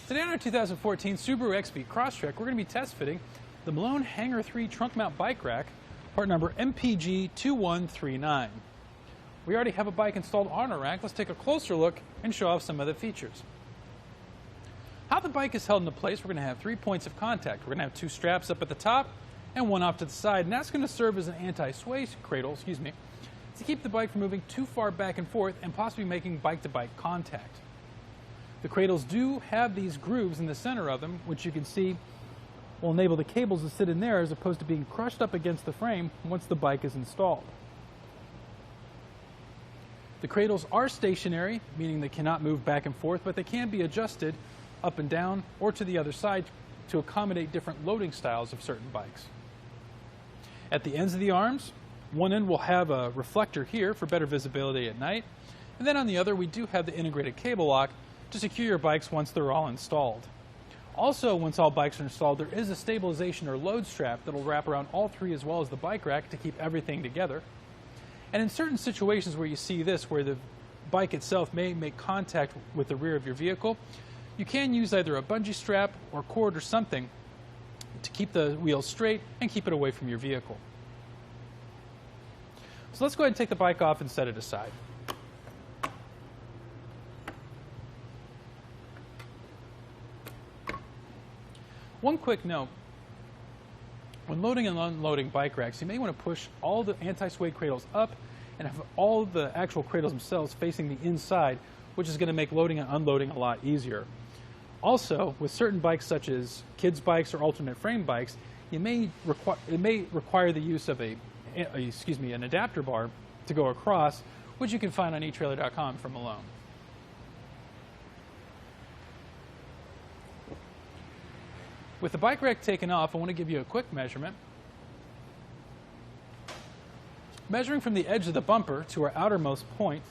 Today on our 2014 Subaru XV Crosstrek, we're going to be test fitting the Malone Hanger 3 trunk mount bike rack, part number MPG2139. We already have a bike installed on our rack. Let's take a closer look and show off some of the features. How the bike is held into place, we're going to have 3 points of contact. We're going to have 2 straps up at the top and 1 off to the side, and that's going to serve as an anti-sway cradle, to keep the bike from moving too far back and forth and possibly making bike-to-bike contact. The cradles do have these grooves in the center of them, which you can see will enable the cables to sit in there as opposed to being crushed up against the frame once the bike is installed. The cradles are stationary, meaning they cannot move back and forth, but they can be adjusted up and down or to the other side to accommodate different loading styles of certain bikes. At the ends of the arms, one end will have a reflector here for better visibility at night, and then on the other we do have the integrated cable lock to secure your bikes once they're all installed. Also, once all bikes are installed, there is a stabilization or load strap that will wrap around all 3 as well as the bike rack to keep everything together. And in certain situations where you see this, where the bike itself may make contact with the rear of your vehicle, you can use either a bungee strap or cord or something to keep the wheels straight and keep it away from your vehicle. So let's go ahead and take the bike off and set it aside. One quick note, when loading and unloading bike racks, you may want to push all the anti-sway cradles up and have all the actual cradles themselves facing the inside, which is going to make loading and unloading a lot easier. Also, with certain bikes such as kids' bikes or alternate frame bikes, it may require the use of an adapter bar to go across, which you can find on Etrailer.com from Malone. With the bike rack taken off, I want to give you a quick measurement. Measuring from the edge of the bumper to our outermost point,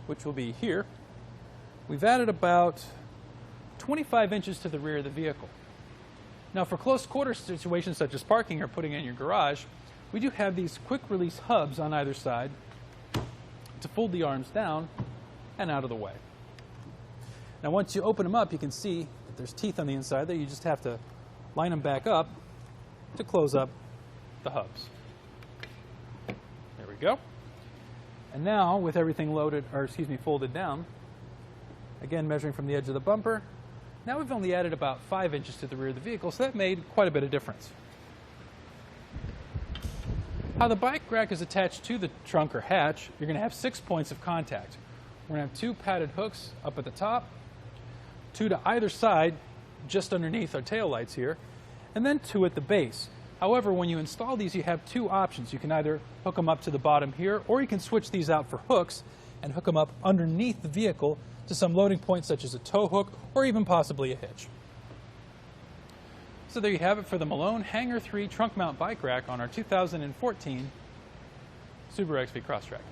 which will be here, we've added about 25 inches to the rear of the vehicle. Now for close quarter situations such as parking or putting in your garage, we do have these quick release hubs on either side to fold the arms down and out of the way. Now once you open them up, you can see that there's teeth on the inside there. You just have to line them back up to close up the hubs. There we go. And now with everything folded down, again measuring from the edge of the bumper, now we've only added about 5 inches to the rear of the vehicle, so that made quite a bit of difference. How the bike rack is attached to the trunk or hatch, you're going to have 6 points of contact. We're going to have 2 padded hooks up at the top, 2 to either side, just underneath our tail lights here, and then 2 at the base. However, when you install these, you have 2 options. You can either hook them up to the bottom here, or you can switch these out for hooks and hook them up underneath the vehicle to some loading points such as a tow hook or even possibly a hitch. So there you have it for the Malone Hanger 3 trunk mount bike rack on our 2014 Subaru XV Crosstrek.